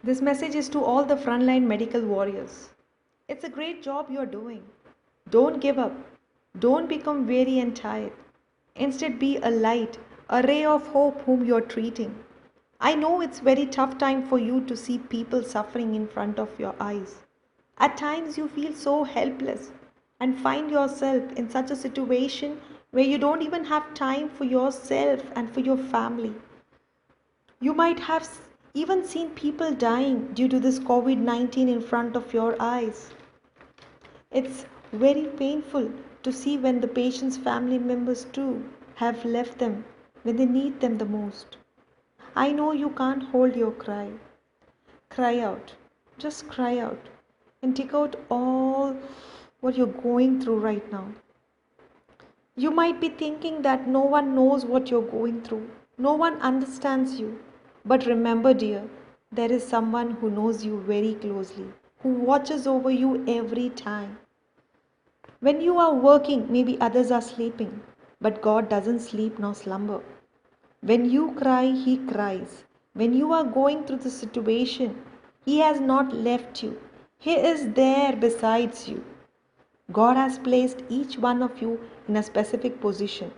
This message is to all the frontline medical warriors. It's a great job you're doing. Don't give up. Don't become weary and tired. Instead, be a light, a ray of hope whom you're treating. I know it's very tough time for you to see people suffering in front of your eyes. At times you feel so helpless and find yourself in such a situation where you don't even have time for yourself and for your family. You might have even seen people dying due to this COVID 19 in front of your eyes. It's very painful to see when the patient's family members too have left them when they need them the most. I know you can't hold your cry. Cry out. Just cry out and take out all what you're going through right now. You might be thinking that no one knows what you're going through, no one understands you. But remember, dear, there is someone who knows you very closely, who watches over you every time. When you are working, maybe others are sleeping, but God doesn't sleep nor slumber. When you cry, He cries. When you are going through the situation, He has not left you. He is there besides you. God has placed each one of you in a specific position.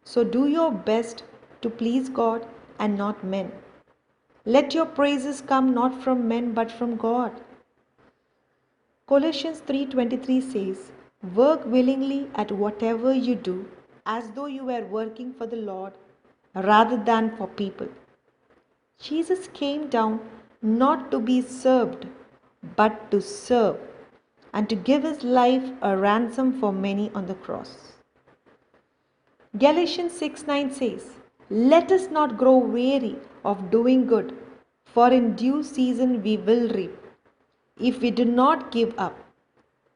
So do your best to please God and not men. Let your praises come not from men but from God. Colossians 3:23 says, "Work willingly at whatever you do, as though you were working for the Lord rather than for people." Jesus came down not to be served, but to serve and to give his life a ransom for many on the cross. Galatians 6:9 says, "Let us not grow weary of doing good, for in due season we will reap, if we do not give up."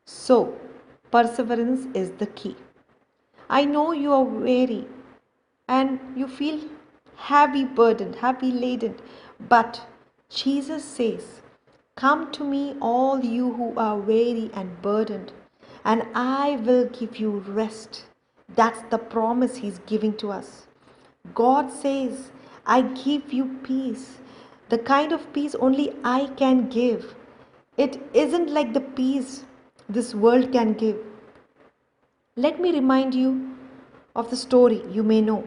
So, perseverance is the key. I know you are weary and you feel heavy burdened, heavy laden, but Jesus says, "Come to me, all you who are weary and burdened, and I will give you rest." That's the promise He's giving to us. God says, "I give you peace, the kind of peace only I can give. It isn't like the peace this world can give." Let me remind you of the story you may know.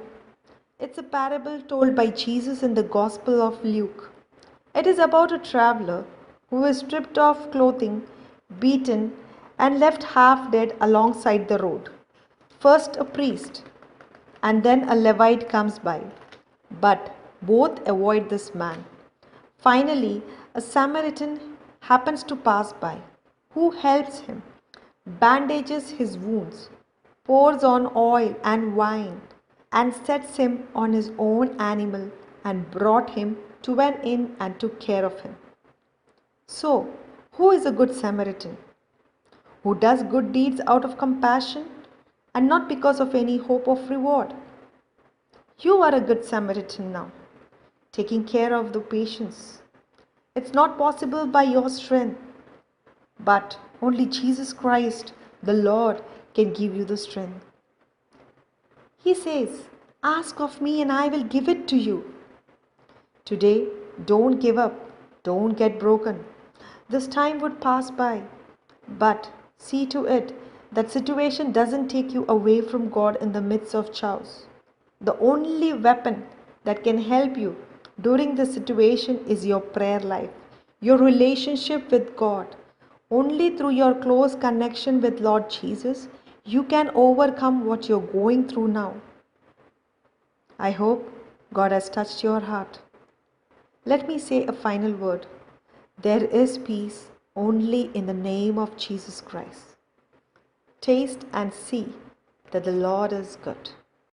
It's a parable told by Jesus in the Gospel of Luke. It is about a traveler who is stripped of clothing, beaten, and left half dead alongside the road. First a priest, and then a Levite comes by, but both avoid this man. Finally, a Samaritan happens to pass by, who helps him, bandages his wounds, pours on oil and wine, and sets him on his own animal and brought him to an inn and took care of him. So, who is a good Samaritan? Who does good deeds out of compassion and not because of any hope of reward? You are a good Samaritan now, taking care of the patients. It's not possible by your strength, but only Jesus Christ, the Lord, can give you the strength. He says, "Ask of me and I will give it to you." Today, don't give up, don't get broken. This time would pass by, but see to it that situation doesn't take you away from God in the midst of chaos. The only weapon that can help you during this situation is your prayer life, your relationship with God. Only through your close connection with Lord Jesus, you can overcome what you're going through now. I hope God has touched your heart. Let me say a final word. There is peace only in the name of Jesus Christ. Taste and see that the Lord is good.